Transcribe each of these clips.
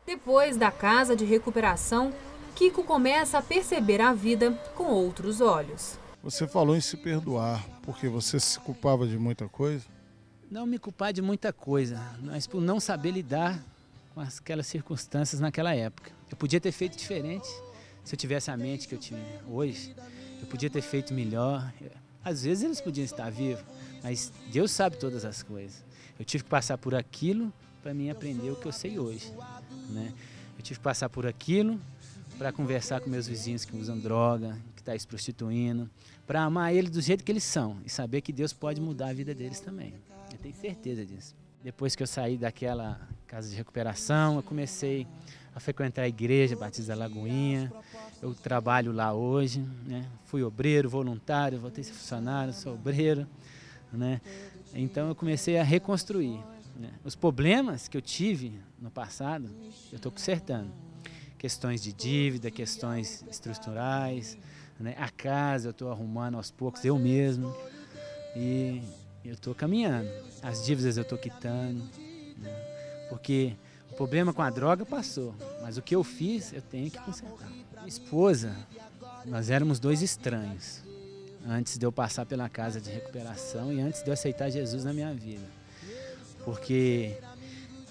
Depois da casa de recuperação, Kiko começa a perceber a vida com outros olhos. Você falou em se perdoar, porque você se culpava de muita coisa? Não me culpar de muita coisa, mas por não saber lidar com aquelas circunstâncias naquela época. Eu podia ter feito diferente se eu tivesse a mente que eu tinha hoje. Eu podia ter feito melhor. Às vezes eles podiam estar vivos, mas Deus sabe todas as coisas. Eu tive que passar por aquilo para mim aprender o que eu sei hoje, né? Eu tive que passar por aquilo para conversar com meus vizinhos que usam droga, que estão se prostituindo, para amar eles do jeito que eles são e saber que Deus pode mudar a vida deles também. Eu tenho certeza disso. Depois que eu saí daquela casa de recuperação, eu comecei a frequentar a igreja Batista da Lagoinha. Eu trabalho lá hoje, né? Fui obreiro, voluntário, voltei a ser funcionário, sou obreiro, né? Então eu comecei a reconstruir, né? Os problemas que eu tive no passado, eu estou consertando. Questões de dívida, questões estruturais, né? A casa eu estou arrumando aos poucos, eu mesmo. E eu estou caminhando. As dívidas eu estou quitando, né? Porque o problema com a droga passou, mas o que eu fiz eu tenho que consertar. Minha esposa, nós éramos dois estranhos antes de eu passar pela casa de recuperação e antes de eu aceitar Jesus na minha vida. Porque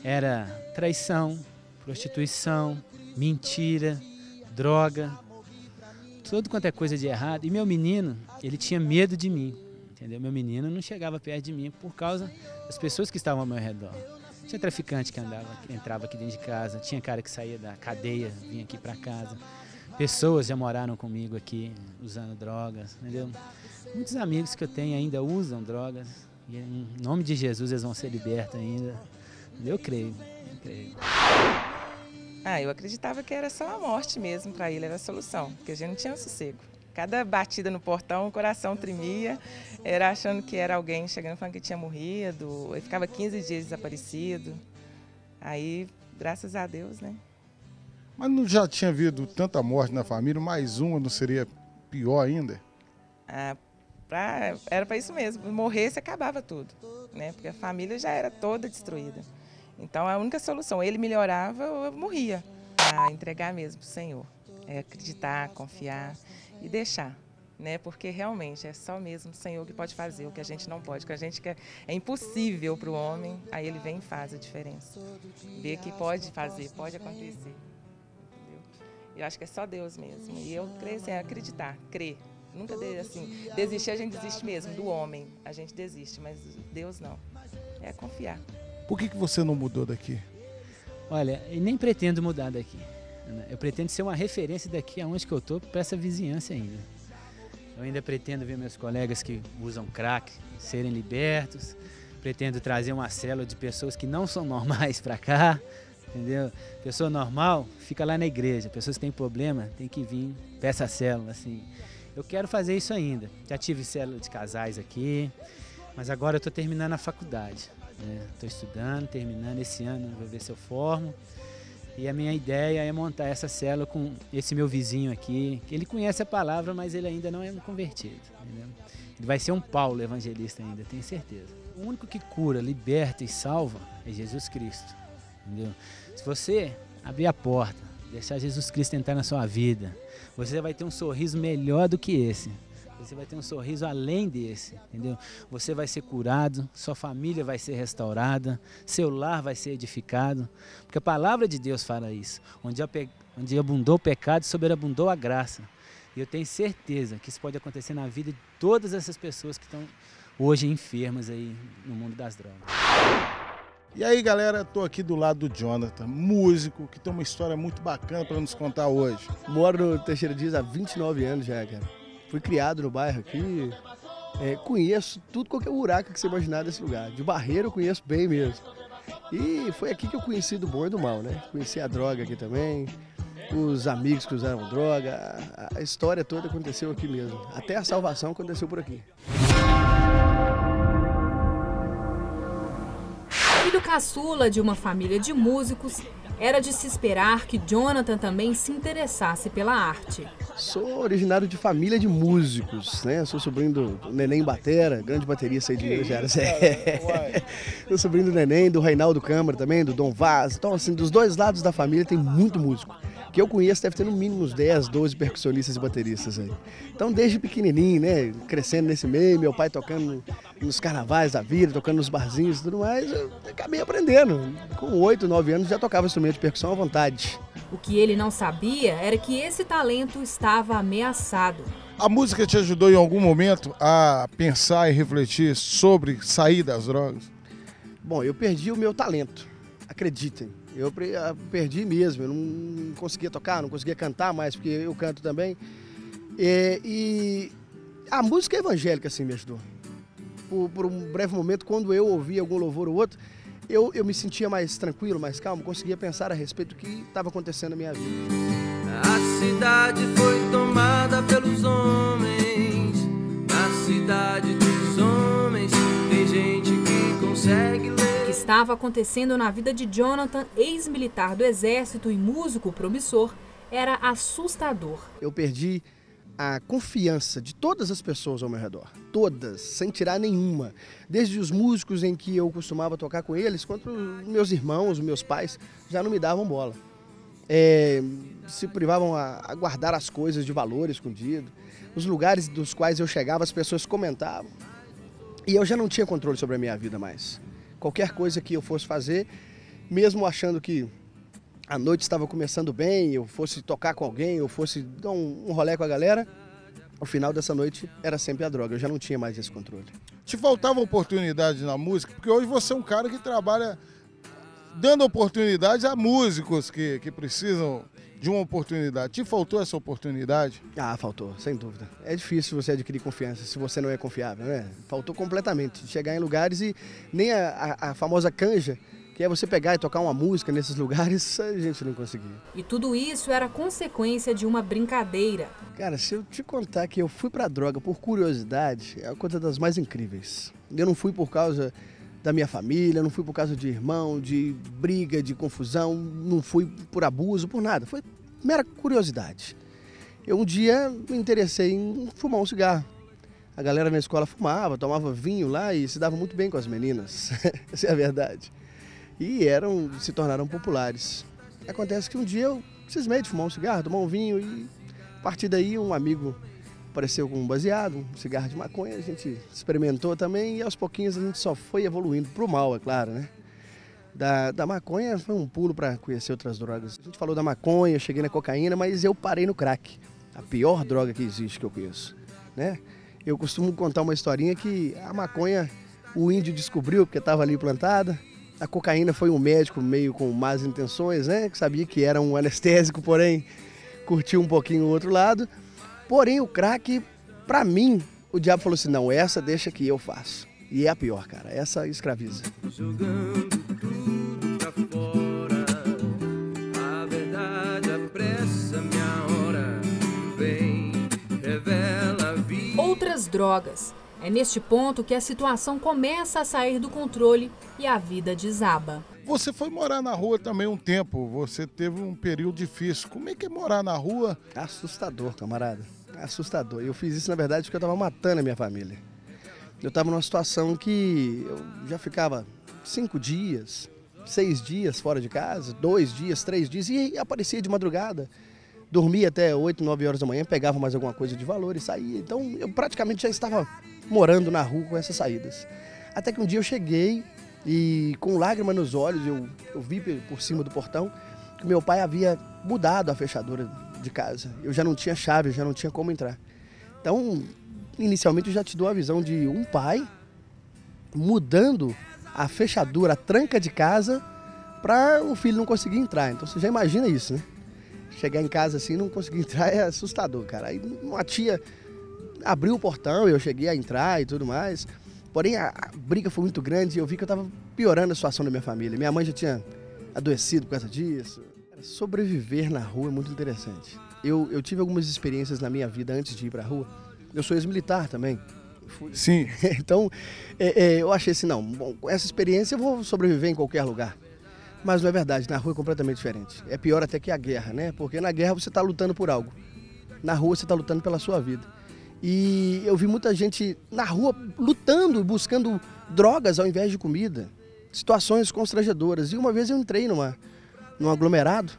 era traição, prostituição, mentira, droga, tudo quanto é coisa de errado. E meu menino, ele tinha medo de mim, entendeu? Meu menino não chegava perto de mim por causa das pessoas que estavam ao meu redor. Tinha traficante que entrava aqui dentro de casa, tinha cara que saía da cadeia, vinha aqui para casa. Pessoas já moraram comigo aqui usando drogas, entendeu? Muitos amigos que eu tenho ainda usam drogas e em nome de Jesus eles vão ser libertos ainda. Eu creio, eu creio. Eu acreditava que era só a morte mesmo para ele, era a solução, porque a gente não tinha sossego. Cada batida no portão, o coração tremia, era achando que era alguém chegando falando que tinha morrido, ele ficava 15 dias desaparecido. Aí, graças a Deus, né? Mas não já tinha havido tanta morte na família, mais uma não seria pior ainda? Era para isso mesmo, morresse acabava tudo, né? Porque a família já era toda destruída. Então a única solução, ele melhorava ou eu morria. Entregar mesmo para o Senhor, acreditar, confiar e deixar, né? Porque realmente é só mesmo o Senhor que pode fazer o que a gente não pode, o que a gente quer, é impossível para o homem, aí ele vem e faz a diferença. Vê que pode fazer, pode acontecer. Eu acho que é só Deus mesmo. E eu creio assim, acreditar, crer. Nunca assim, desistir a gente desiste mesmo, do homem a gente desiste, mas Deus não. É confiar. Por que você não mudou daqui? Olha, eu nem pretendo mudar daqui. Eu pretendo ser uma referência daqui aonde que eu estou para essa vizinhança ainda. Eu ainda pretendo ver meus colegas que usam crack serem libertos. Pretendo trazer uma célula de pessoas que não são normais para cá. Entendeu? Pessoa normal fica lá na igreja, pessoas que têm problema tem que vir para essa célula, assim. Eu quero fazer isso ainda. Já tive célula de casais aqui, mas agora eu estou terminando a faculdade, né? Estou estudando, terminando esse ano, vou ver se eu formo. E a minha ideia é montar essa célula com esse meu vizinho aqui, que ele conhece a palavra, mas ele ainda não é um convertido, entendeu? Ele vai ser um Paulo evangelista ainda, tenho certeza. O único que cura, liberta e salva é Jesus Cristo. Entendeu? Se você abrir a porta, deixar Jesus Cristo entrar na sua vida, você vai ter um sorriso melhor do que esse. Você vai ter um sorriso além desse, entendeu? Você vai ser curado, sua família vai ser restaurada, seu lar vai ser edificado, porque a palavra de Deus fala isso. Onde abundou o pecado, sobreabundou a graça. E eu tenho certeza que isso pode acontecer na vida de todas essas pessoas que estão hoje enfermas aí no mundo das drogas. E aí, galera, tô aqui do lado do Jonathan, músico, que tem uma história muito bacana para nos contar hoje. Moro no Teixeira Dias há 29 anos já, cara. Fui criado no bairro aqui, conheço tudo, qualquer buraco que você imaginar desse lugar. De Barreiro eu conheço bem mesmo. E foi aqui que eu conheci do bom e do mal, né? Conheci a droga aqui também, os amigos que usaram droga, a história toda aconteceu aqui mesmo. Até a salvação aconteceu por aqui. Filho caçula de uma família de músicos, Era de se esperar que Jonathan também se interessasse pela arte. Sou originário de família de músicos, né? Sou sobrinho do Neném Batera, grande baterista aí de Minas Gerais. Sou sobrinho do Neném, do Reinaldo Câmara também, do Dom Vaz. Então, assim, dos dois lados da família tem muito músico. Que eu conheço deve ter no mínimo uns 10, 12 percussionistas e bateristas aí. Então, desde pequenininho, né? Crescendo nesse meio, meu pai tocando nos carnavais da vida, tocando nos barzinhos e tudo mais, eu acabei aprendendo. Com 8, 9 anos já tocava instrumento de percussão à vontade. O que ele não sabia era que esse talento estava ameaçado. A música te ajudou em algum momento a pensar e refletir sobre sair das drogas? Bom, eu perdi o meu talento, acreditem. Eu perdi mesmo, eu não conseguia tocar, não conseguia cantar mais, porque eu canto também. E a música evangélica, assim, me ajudou. Por um breve momento, quando eu ouvia algum louvor ou outro, eu me sentia mais tranquilo, mais calmo, conseguia pensar a respeito do que estava acontecendo na minha vida. A cidade foi tomada pelos homens, na cidade dos homens tem gente que consegue ler. O que estava acontecendo na vida de Jonathan, ex-militar do Exército e músico promissor, era assustador. Eu perdi a confiança de todas as pessoas ao meu redor, todas, sem tirar nenhuma. Desde os músicos em que eu costumava tocar com eles, quanto os meus irmãos, os meus pais, já não me davam bola. Se privavam a guardar as coisas de valor escondido. Os lugares dos quais eu chegava, as pessoas comentavam. E eu já não tinha controle sobre a minha vida mais. Qualquer coisa que eu fosse fazer, mesmo achando que a noite estava começando bem, eu fosse tocar com alguém, eu fosse dar um rolê com a galera, o final dessa noite era sempre a droga, eu já não tinha mais esse controle. Te faltava oportunidade na música? Porque hoje você é um cara que trabalha dando oportunidade a músicos que precisam de uma oportunidade. Te faltou essa oportunidade? Ah, faltou, sem dúvida. É difícil você adquirir confiança se você não é confiável, né? Faltou completamente. Chegar em lugares e nem a famosa canja, que é você pegar e tocar uma música nesses lugares, a gente não conseguia. E tudo isso era consequência de uma brincadeira. Cara, se eu te contar que eu fui pra droga por curiosidade, é uma coisa das mais incríveis. Eu não fui por causa da minha família, não fui por causa de irmão, de briga, de confusão, não fui por abuso, por nada. Foi mera curiosidade. Eu um dia me interessei em fumar um cigarro. A galera na escola fumava, tomava vinho lá e se dava muito bem com as meninas. Essa é a verdade. E se tornaram populares. Acontece que um dia eu cismei de fumar um cigarro, tomar um vinho e a partir daí um amigo apareceu com um baseado, um cigarro de maconha, a gente experimentou também e aos pouquinhos a gente só foi evoluindo pro mal, é claro, né? Da maconha foi um pulo para conhecer outras drogas. A gente falou da maconha, eu cheguei na cocaína, mas eu parei no crack, a pior droga que existe que eu conheço, né? Eu costumo contar uma historinha que a maconha o índio descobriu porque estava ali plantada. A cocaína foi um médico meio com más intenções, né? Que sabia que era um anestésico, porém curtiu um pouquinho o outro lado. Porém o crack, pra mim, o diabo falou assim, não, essa deixa que eu faço. E é a pior, cara, essa escraviza. Jogando tudo pra fora, a verdade apressa minha hora, vem, revela a vida. Outras drogas. É neste ponto que a situação começa a sair do controle e a vida desaba. Você foi morar na rua também um tempo, você teve um período difícil. Como é que é morar na rua? Assustador, camarada, assustador. Eu fiz isso, na verdade, porque eu estava matando a minha família. Eu estava numa situação que eu já ficava 5 dias, 6 dias fora de casa, 2 dias, 3 dias, e aparecia de madrugada. Dormia até 8, 9 horas da manhã, pegava mais alguma coisa de valor e saía. Então eu praticamente já estava morando na rua com essas saídas. Até que um dia eu cheguei e com lágrima nos olhos eu vi por cima do portão que meu pai havia mudado a fechadura de casa. Eu já não tinha chave, eu já não tinha como entrar. Então, inicialmente eu já te dou a visão de um pai mudando a fechadura, a tranca de casa para o filho não conseguir entrar. Então você já imagina isso, né? Chegar em casa assim e não conseguir entrar é assustador, cara. Aí uma tia abriu o portão, eu cheguei a entrar e tudo mais. Porém, a briga foi muito grande e eu vi que eu estava piorando a situação da minha família. Minha mãe já tinha adoecido por causa disso. Sobreviver na rua é muito interessante. Eu tive algumas experiências na minha vida antes de ir para a rua. Eu sou ex-militar também. Sim. Então, eu achei assim, não, bom, com essa experiência eu vou sobreviver em qualquer lugar. Mas não é verdade, na rua é completamente diferente. É pior até que a guerra, né? Porque na guerra você está lutando por algo. Na rua você está lutando pela sua vida. E eu vi muita gente na rua lutando, buscando drogas ao invés de comida. Situações constrangedoras. E uma vez eu entrei num aglomerado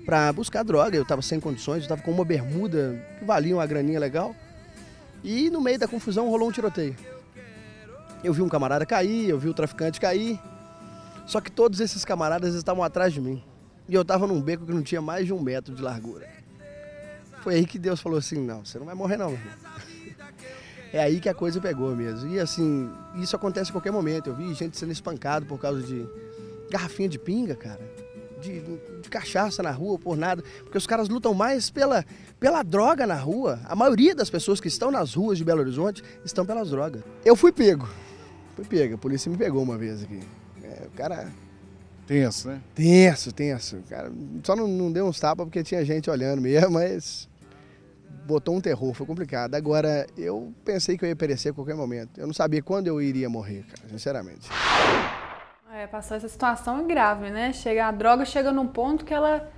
para buscar droga. Eu estava sem condições, eu estava com uma bermuda que valia uma graninha legal. E no meio da confusão rolou um tiroteio. Eu vi um camarada cair, eu vi o traficante cair. Só que todos esses camaradas estavam atrás de mim. E eu estava num beco que não tinha mais de 1 metro de largura. Foi aí que Deus falou assim, não, você não vai morrer não, meu irmão. É aí que a coisa pegou mesmo. E assim, isso acontece a qualquer momento. Eu vi gente sendo espancado por causa de garrafinha de pinga, cara. De cachaça na rua, por nada. Porque os caras lutam mais pela droga na rua. A maioria das pessoas que estão nas ruas de Belo Horizonte estão pelas drogas. Eu fui pego. A polícia me pegou uma vez aqui. O cara... Tenso, né? Tenso. Cara, só não deu uns tapas porque tinha gente olhando mesmo, mas botou um terror, foi complicado. Agora, eu pensei que eu ia perecer a qualquer momento. Eu não sabia quando eu iria morrer, cara, sinceramente. Passou essa situação grave, né? A droga chega num ponto que ela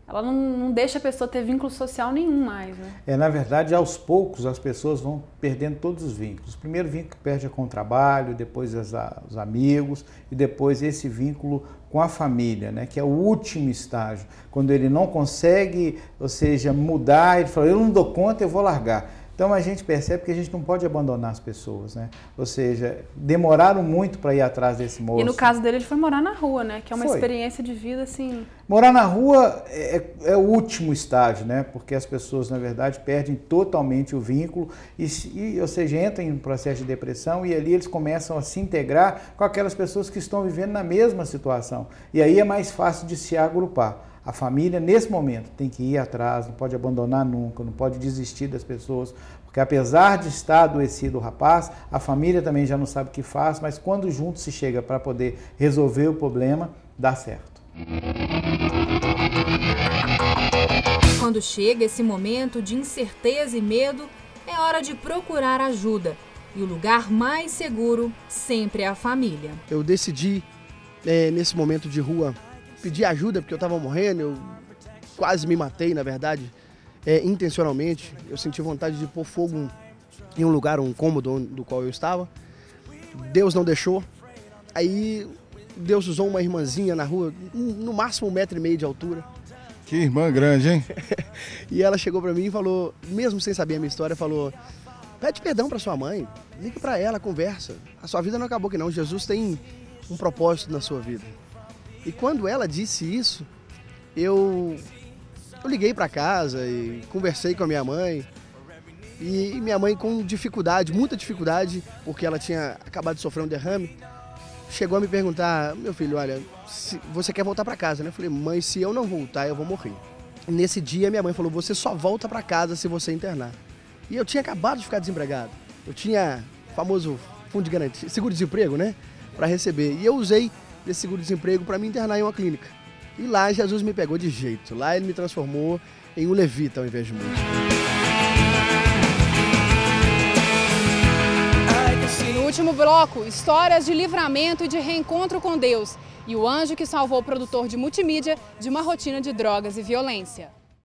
não deixa a pessoa ter vínculo social nenhum mais, né? Na verdade, aos poucos, as pessoas vão perdendo todos os vínculos. O primeiro vínculo que perde é com o trabalho, depois os amigos e depois esse vínculo com a família, né? Que é o último estágio. Quando ele não consegue, ou seja, mudar, ele fala, eu não dou conta, eu vou largar. Então a gente percebe que a gente não pode abandonar as pessoas, né? Ou seja, demoraram muito para ir atrás desse moço. E no caso dele, ele foi morar na rua, né? Que é uma experiência de vida, assim... Morar na rua é o último estágio, né? Porque as pessoas, na verdade, perdem totalmente o vínculo ou seja, entram em um processo de depressão e ali eles começam a se integrar com aquelas pessoas que estão vivendo na mesma situação. E aí é mais fácil de se agrupar. A família, nesse momento, tem que ir atrás, não pode abandonar nunca, não pode desistir das pessoas, porque apesar de estar adoecido o rapaz, a família também já não sabe o que faz, mas quando junto se chega para poder resolver o problema, dá certo. Quando chega esse momento de incerteza e medo, é hora de procurar ajuda. E o lugar mais seguro sempre é a família. Eu decidi, nesse momento de rua, pedir ajuda porque eu estava morrendo, eu quase me matei, na verdade, intencionalmente. Eu senti vontade de pôr fogo em um lugar, um cômodo do qual eu estava. Deus não deixou. Aí Deus usou uma irmãzinha na rua, no máximo 1,5 metro de altura. Que irmã grande, hein? E ela chegou para mim e falou, mesmo sem saber a minha história, falou, pede perdão para sua mãe, liga para ela, conversa. A sua vida não acabou que não, Jesus tem um propósito na sua vida. E quando ela disse isso, eu liguei para casa e conversei com a minha mãe. E minha mãe, com dificuldade, muita dificuldade, porque ela tinha acabado de sofrer um derrame, chegou a me perguntar, meu filho, olha, você quer voltar para casa, né? Eu falei, mãe, se eu não voltar, eu vou morrer. E nesse dia, minha mãe falou, você só volta para casa se você internar. E eu tinha acabado de ficar desempregado. Eu tinha o famoso fundo de garantia, seguro-desemprego, né? Para receber. E eu usei desse seguro-desemprego para me internar em uma clínica. E lá Jesus me pegou de jeito. Lá ele me transformou em um levita ao invés de músico. E no último bloco, histórias de livramento e de reencontro com Deus. E o anjo que salvou o produtor de multimídia de uma rotina de drogas e violência.